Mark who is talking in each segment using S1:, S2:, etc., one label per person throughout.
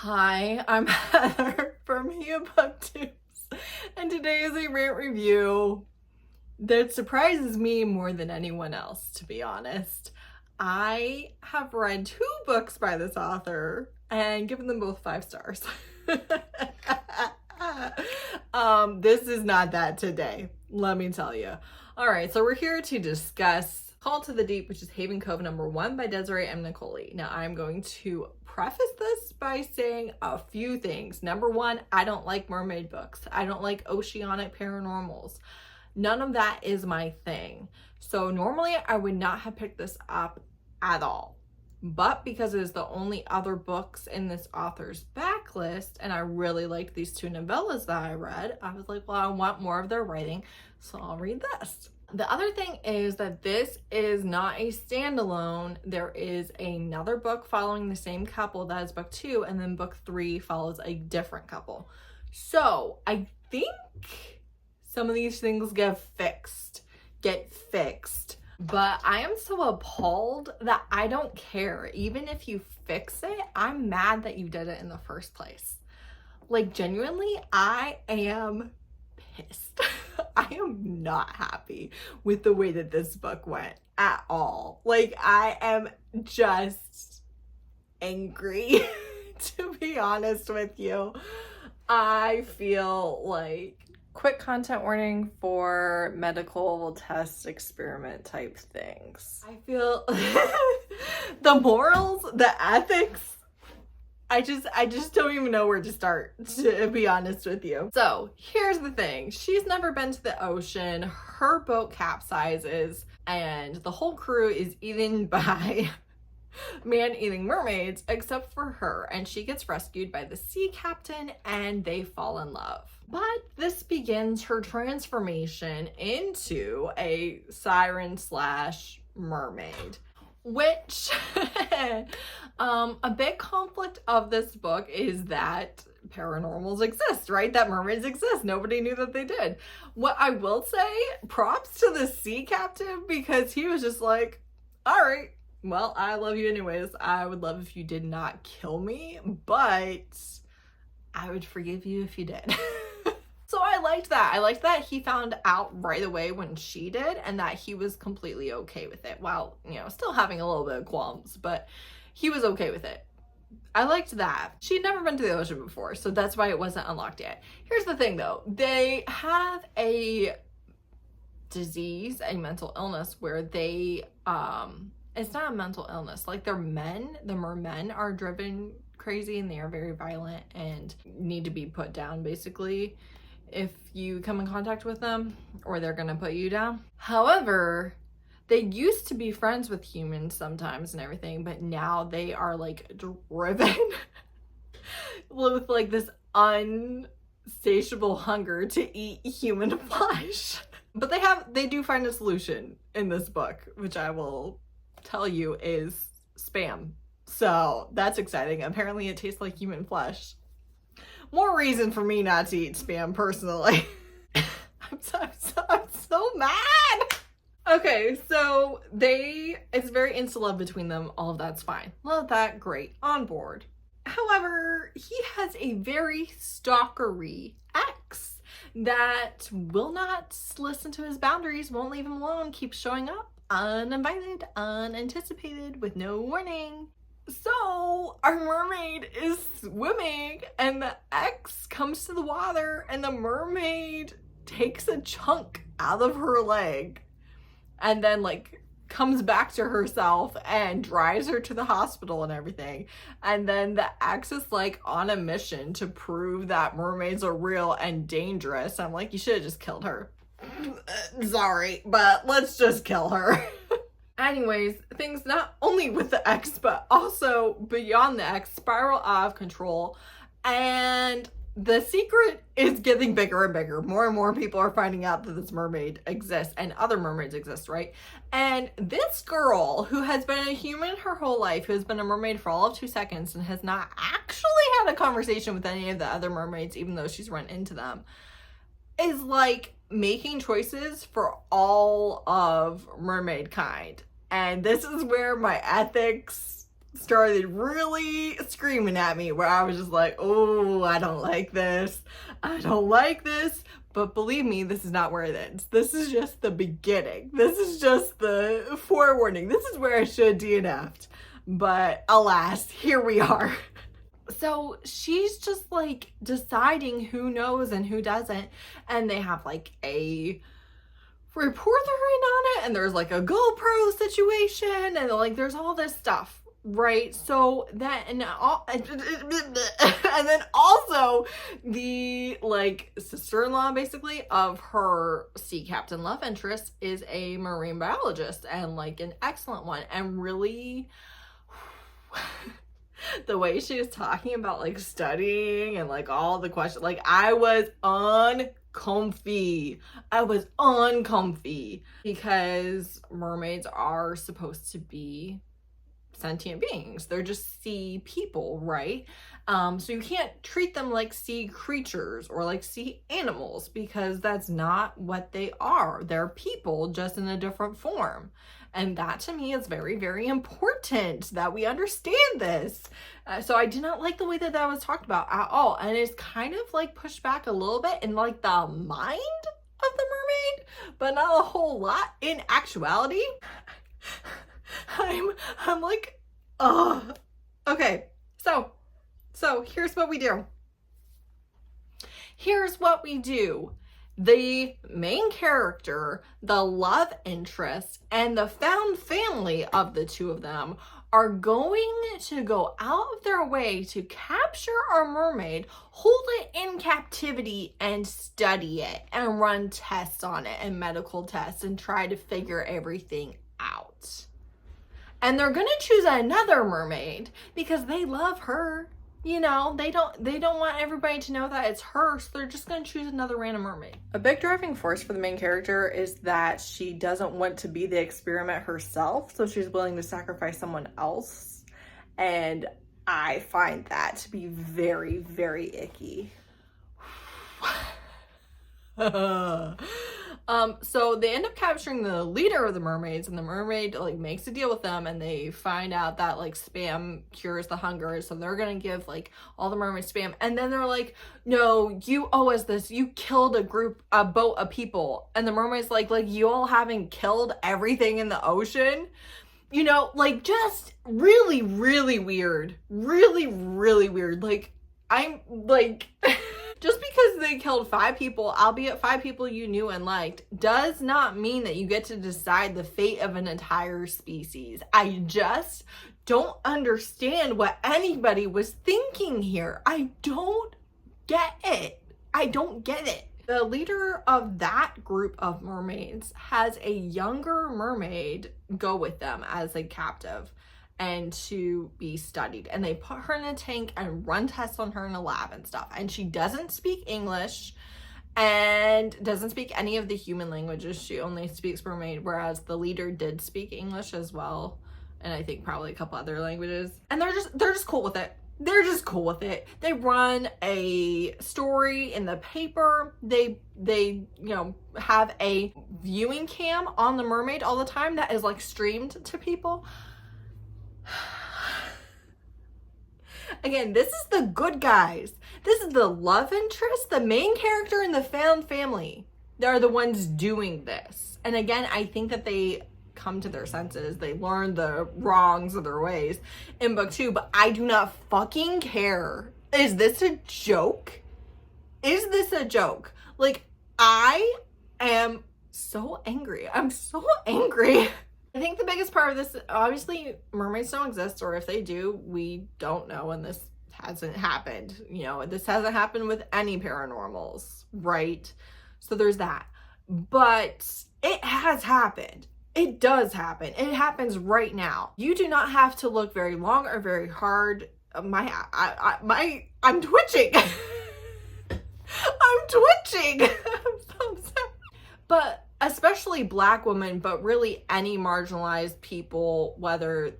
S1: Hi, I'm Heather from booktubes, and today is a rant review that surprises me more than anyone else, to be honest. I have read two books by this author and given them both 5 stars. This is not that today, let me tell you. All right, so we're here to discuss Call to the Deep, which is Haven Cove #1 by Desiree M. Nicoli. Now, I'm going to preface this by saying a few things. Number one, I don't like mermaid books. I don't like oceanic paranormals. None of that is my thing. So normally I would not have picked this up at all. But because it is the only other books in this author's backlist, and I really liked these 2 novellas that I read, I was like, well, I want more of their writing, so I'll read this. The other thing is that this is not a standalone. There is another book following the same couple, that is book 2, and then book 3 follows a different couple. So I think some of these things get fixed. But I am so appalled that I don't care. Even if you fix it, I'm mad that you did it in the first place. Like, genuinely, I am pissed. I am not happy with the way that this book went at all. Like, I am just angry, to be honest with you. I feel like, quick content warning for medical test experiment type things. I feel the morals, the ethics, I just don't even know where to start, to be honest with you. So here's the thing. She's never been to the ocean. Her boat capsizes and the whole crew is eaten by man-eating mermaids except for her, and she gets rescued by the sea captain and they fall in love. But this begins her transformation into a siren / mermaid, which a big conflict of this book is that paranormals exist, right? That mermaids exist. Nobody knew that they did. What I will say, props to the sea captain, because he was just like, all right, well, I love you anyways. I would love if you did not kill me, but I would forgive you if you did. So I liked that. I liked that he found out right away when she did, and that he was completely okay with it. While, still having a little bit of qualms, but he was okay with it. I liked that. She'd never been to the ocean before, so that's why it wasn't unlocked yet. Here's the thing though. They have a disease, a mental illness, where they, it's not a mental illness. Like, the mermen are driven crazy and they are very violent and need to be put down, basically, if you come in contact with them, or they're gonna put you down. However, they used to be friends with humans sometimes and everything, but now they are like driven with like this unsatiable hunger to eat human flesh. But they do find a solution in this book, which I will tell you is spam. So that's exciting. Apparently it tastes like human flesh. More reason for me not to eat spam, personally. I'm so mad. Okay, so it's very insta-love between them. All of that's fine. Love that, great, on board. However, he has a very stalkery ex that will not listen to his boundaries, won't leave him alone, keeps showing up uninvited, unanticipated, with no warning. So our mermaid is swimming and the ex comes to the water and the mermaid takes a chunk out of her leg and then like comes back to herself and drives her to the hospital and everything. And then the ex is like on a mission to prove that mermaids are real and dangerous. I'm like, you should have just killed her. Sorry, but let's just kill her. Anyways, things not only with the ex, but also beyond the ex spiral out of control. And the secret is getting bigger and bigger. More and more people are finding out that this mermaid exists and other mermaids exist, right? And this girl, who has been a human her whole life, who has been a mermaid for all of 2 seconds and has not actually had a conversation with any of the other mermaids, even though she's run into them, is like making choices for all of mermaid kind. And this is where my ethics started really screaming at me, where I was just like, oh, I don't like this. I don't like this. But believe me, this is not where it ends. This is just the beginning. This is just the forewarning. This is where I should DNF'd. But alas, here we are. So she's just like deciding who knows and who doesn't. And they have like a reporter in on it, and there's like a GoPro situation, and like there's all this stuff. Right, so that and then also the like sister-in-law basically of her sea captain love interest is a marine biologist, and like an excellent one, and really the way she was talking about like studying and like all the questions, like I was uncomfy because mermaids are supposed to be sentient beings. They're just sea people, right? So you can't treat them like sea creatures or like sea animals, because that's not what they are. They're people, just in a different form. And that to me is very, very important that we understand this. So I did not like the way that that was talked about at all. And it's kind of like pushed back a little bit in like the mind of the mermaid, but not a whole lot in actuality. I'm like, oh, okay. So here's what we do. The main character, the love interest, and the found family of the two of them are going to go out of their way to capture our mermaid, hold it in captivity, and study it, and run tests on it, and medical tests, and try to figure everything out. And they're gonna choose another mermaid because they love her. You know, they don't want everybody to know that it's her, so they're just gonna choose another random mermaid. A big driving force for the main character is that she doesn't want to be the experiment herself, so she's willing to sacrifice someone else. And I find that to be very, very icky. So they end up capturing the leader of the mermaids, and the mermaid like makes a deal with them, and they find out that like spam cures the hunger, so they're gonna give like all the mermaids spam. And then they're like, no, you owe us this, you killed a boat of people. And the mermaid's like you all haven't killed everything in the ocean, you know, like just really, really weird. Like I'm like just because they killed 5 people, albeit 5 people you knew and liked, does not mean that you get to decide the fate of an entire species. I just don't understand what anybody was thinking here. I don't get it. The leader of that group of mermaids has a younger mermaid go with them as a captive and to be studied, and they put her in a tank and run tests on her in a lab and stuff, and she doesn't speak English and doesn't speak any of the human languages. She only speaks mermaid, whereas the leader did speak English as well, and I think probably a couple other languages. And they're just cool with it. They run a story in the paper. They you know, have a viewing cam on the mermaid all the time that is like streamed to people. Again, this is the good guys. This is the love interest, the main character, and the found family. They're the ones doing this. And again, I think that they come to their senses. They learn the wrongs of their ways in book 2, but I do not fucking care. Is this a joke? Like, I am so angry. I'm so angry. I think the biggest part of this, obviously mermaids don't exist, or if they do, we don't know, and this hasn't happened. You know, this hasn't happened with any paranormals, right? So there's that. But it has happened. It does happen. It happens right now. You do not have to look very long or very hard. I'm twitching. I'm twitching. I'm so sorry. But especially Black women, but really any marginalized people, whether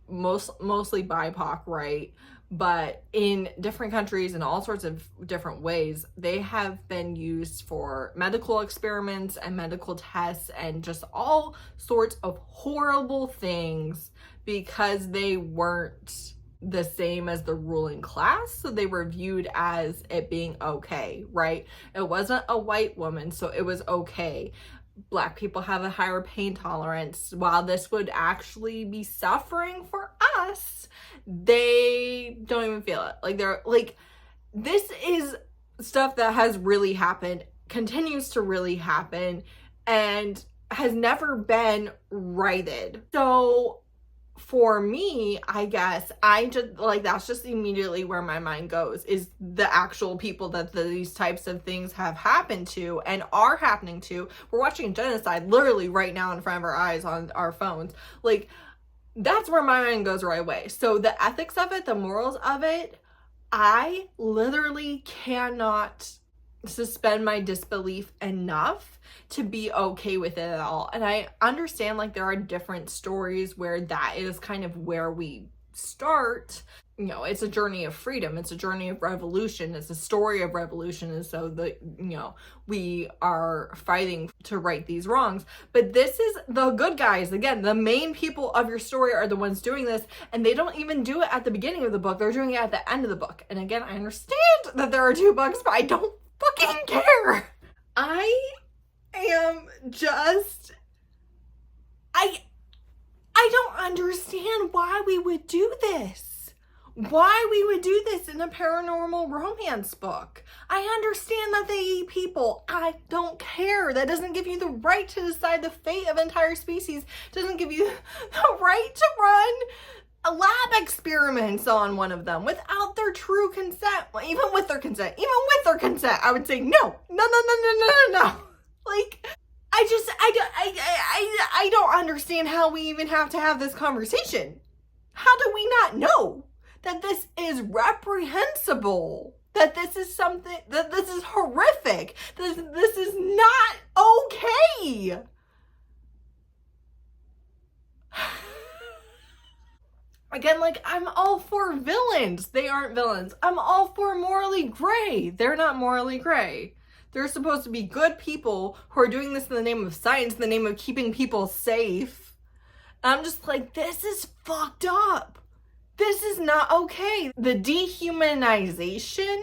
S1: mostly BIPOC, right? But in different countries in all sorts of different ways, they have been used for medical experiments and medical tests and just all sorts of horrible things because they weren't the same as the ruling class, so they were viewed as it being okay, right? It wasn't a white woman, so it was okay. Black people have a higher pain tolerance. While this would actually be suffering for us, they don't even feel it. Like, they're like, this is stuff that has really happened, continues to really happen, and has never been righted. So for me, I guess I just like, that's just immediately where my mind goes, is the actual people that these types of things have happened to and are happening to. We're watching genocide literally right now in front of our eyes on our phones. Like, that's where my mind goes right away. So the ethics of it, the morals of it, I literally cannot suspend my disbelief enough to be okay with it at all. And I understand, like, there are different stories where that is kind of where we start. You know, it's a journey of freedom, it's a journey of revolution, it's a story of revolution, and so we are fighting to right these wrongs. But this is the good guys. Again, the main people of your story are the ones doing this, and they don't even do it at the beginning of the book, they're doing it at the end of the book. And again, I understand that there are 2 books, but I don't fucking care. I am just, I don't understand why we would do this. Why we would do this in a paranormal romance book. I understand that they eat people. I don't care. That doesn't give you the right to decide the fate of entire species. It doesn't give you the right to run lab experiments on one of them without their true consent. Well, even with their consent, I would say no. Like, I don't understand how we even have to have this conversation. How do we not know that this is reprehensible? That this is something, that this is horrific? This is not okay. Again, like, I'm all for villains. They aren't villains. I'm all for morally gray. They're not morally gray. They're supposed to be good people who are doing this in the name of science, in the name of keeping people safe. And I'm just like, this is fucked up. This is not okay. The dehumanization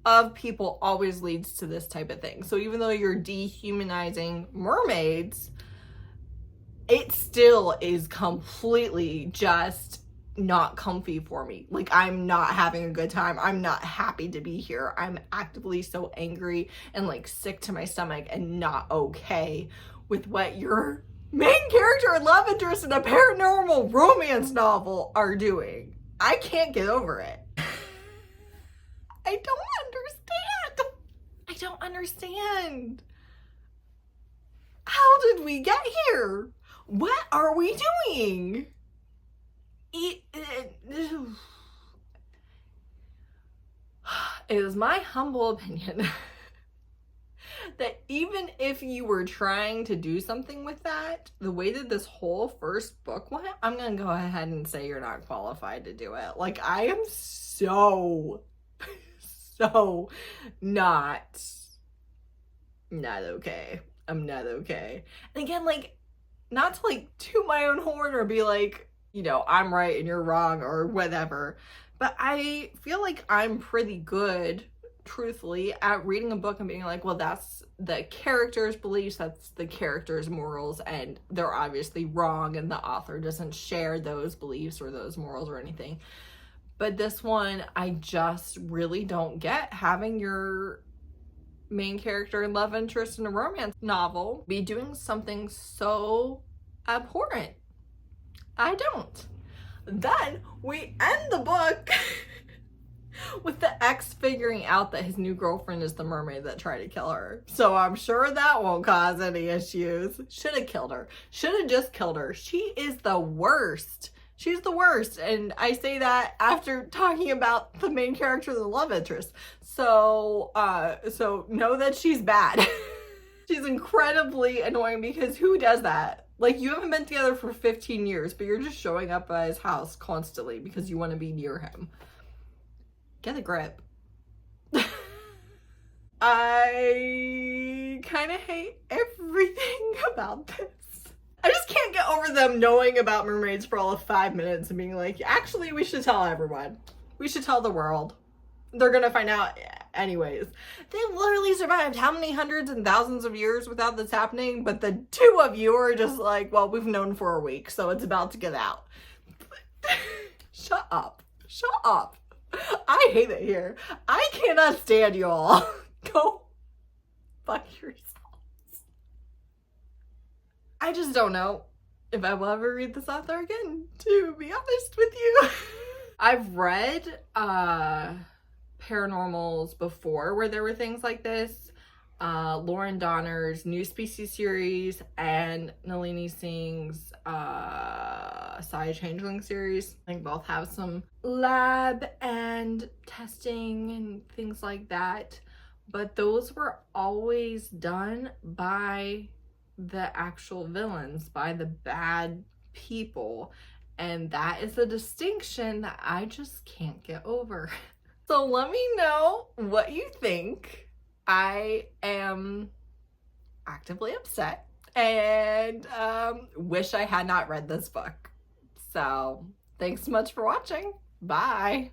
S1: of people always leads to this type of thing. So even though you're dehumanizing mermaids, it still is completely just not comfy for me. Like, I'm not having a good time. I'm not happy to be here. I'm actively so angry and like sick to my stomach and not okay with what your main character and love interest in a paranormal romance novel are doing. I can't get over it. I don't understand. How did we get here? What are we doing? It is my humble opinion that even if you were trying to do something with that, the way that this whole first book went, I'm gonna go ahead and say you're not qualified to do it. Like, I am so not okay. I'm not okay. And again, like, not to like toot my own horn or be like, you know, I'm right and you're wrong or whatever, but I feel like I'm pretty good, truthfully, at reading a book and being like, well, that's the character's beliefs, that's the character's morals, and they're obviously wrong and the author doesn't share those beliefs or those morals or anything. But this one, I just really don't get having your main character and love interest in a romance novel be doing something so abhorrent. I don't. Then we end the book with the ex figuring out that his new girlfriend is the mermaid that tried to kill her. So I'm sure that won't cause any issues. Should have killed her. Should have just killed her. She is the worst. She's the worst. And I say that after talking about the main character, the love interest. So know that she's bad. She's incredibly annoying, because who does that? Like, you haven't been together for 15 years, but you're just showing up at his house constantly because you want to be near him. Get a grip. I kind of hate everything about this. I just can't get over them knowing about mermaids for all of 5 minutes and being like, actually, we should tell everyone. We should tell the world. They're gonna find out anyways. They've literally survived how many hundreds and thousands of years without this happening, but the two of you are just like, well, we've known for a week, so it's about to get out. Shut up. Shut up. I hate it here. I cannot stand you all. Go fuck yourselves. I just don't know if I will ever read this author again, to be honest with you. I've read paranormals before where there were things like this. Lauren Donner's New Species series and Nalini Singh's Saya Changeling series. I think both have some lab and testing and things like that. But those were always done by the actual villains, by the bad people. And that is a distinction that I just can't get over. So let me know what you think. I am actively upset and wish I had not read this book. So thanks so much for watching. Bye.